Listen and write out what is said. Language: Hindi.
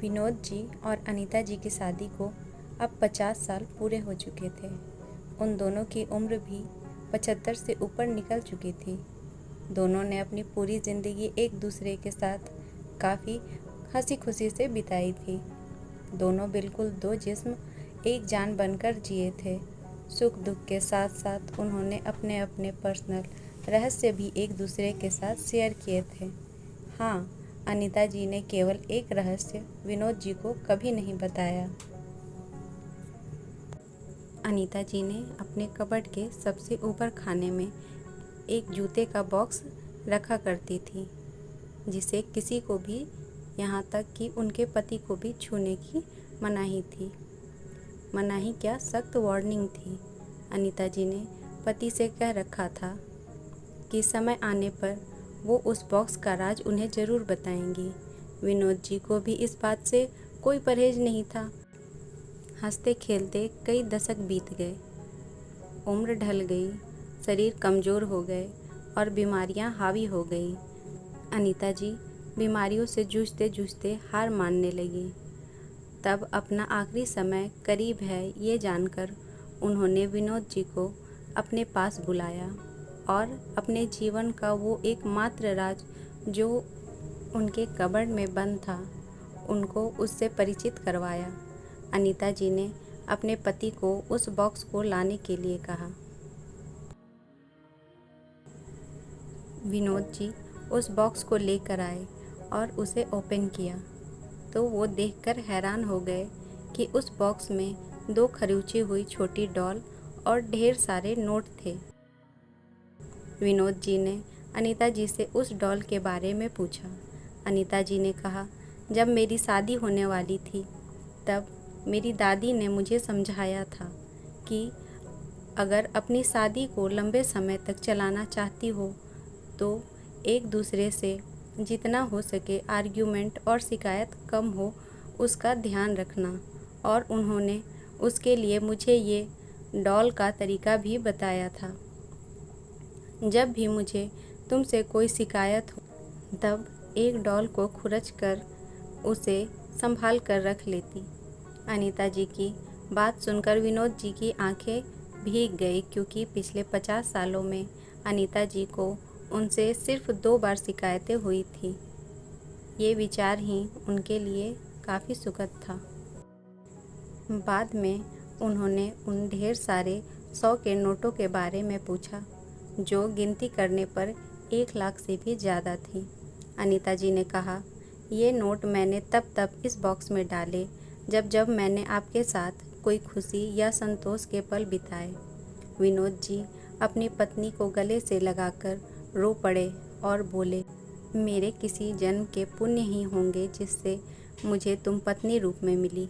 विनोद जी और अनीता जी की शादी को अब 50 साल पूरे हो चुके थे। उन दोनों की उम्र भी 75 से ऊपर निकल चुकी थी। दोनों ने अपनी पूरी ज़िंदगी एक दूसरे के साथ काफ़ी हंसी खुशी से बिताई थी। दोनों बिल्कुल दो जिस्म एक जान बनकर जिए थे। सुख दुख के साथ साथ उन्होंने अपने अपने पर्सनल रहस्य भी एक दूसरे के साथ शेयर किए थे। हाँ, अनीता जी ने केवल एक रहस्य विनोद जी को कभी नहीं बताया। अनीता जी ने अपने कबर्ड के सबसे ऊपर खाने में एक जूते का बॉक्स रखा करती थी, जिसे किसी को भी, यहाँ तक कि उनके पति को भी छूने की मनाही थी। मनाही क्या, सख्त वार्निंग थी। अनीता जी ने पति से कह रखा था कि समय आने पर वो उस बॉक्स का राज उन्हें ज़रूर बताएंगी। विनोद जी को भी इस बात से कोई परहेज नहीं था। हंसते खेलते कई दशक बीत गए, उम्र ढल गई, शरीर कमज़ोर हो गए और बीमारियां हावी हो गई। अनीता जी बीमारियों से जूझते जूझते हार मानने लगी। तब अपना आखिरी समय करीब है ये जानकर उन्होंने विनोद जी को अपने पास बुलाया और अपने जीवन का वो एकमात्र राज जो उनके कबर्ड में बंद था, उनको उससे परिचित करवाया। अनीता जी ने अपने पति को उस बॉक्स को लाने के लिए कहा। विनोद जी उस बॉक्स को लेकर आए और उसे ओपन किया तो वो देखकर हैरान हो गए कि उस बॉक्स में 2 खरोंची हुई छोटी डॉल और ढेर सारे नोट थे। विनोद जी ने अनीता जी से उस डॉल के बारे में पूछा। अनीता जी ने कहा, जब मेरी शादी होने वाली थी तब मेरी दादी ने मुझे समझाया था कि अगर अपनी शादी को लंबे समय तक चलाना चाहती हो तो एक दूसरे से जितना हो सके आर्ग्यूमेंट और शिकायत कम हो उसका ध्यान रखना, और उन्होंने उसके लिए मुझे ये डॉल का तरीका भी बताया था। जब भी मुझे तुमसे कोई शिकायत हो तब एक डॉल को खुरच कर उसे संभाल कर रख लेती। अनीता जी की बात सुनकर विनोद जी की आंखें भीग गई, क्योंकि पिछले 50 सालों में अनीता जी को उनसे सिर्फ 2 बार शिकायतें हुई थी। ये विचार ही उनके लिए काफ़ी सुखद था। बाद में उन्होंने उन ढेर सारे 100 के नोटों के बारे में पूछा, जो गिनती करने पर 1 लाख से भी ज़्यादा थी। अनीता जी ने कहा, ये नोट मैंने तब इस बॉक्स में डाले जब जब मैंने आपके साथ कोई खुशी या संतोष के पल बिताए। विनोद जी अपनी पत्नी को गले से लगाकर रो पड़े और बोले, मेरे किसी जन्म के पुण्य ही होंगे जिससे मुझे तुम पत्नी रूप में मिली।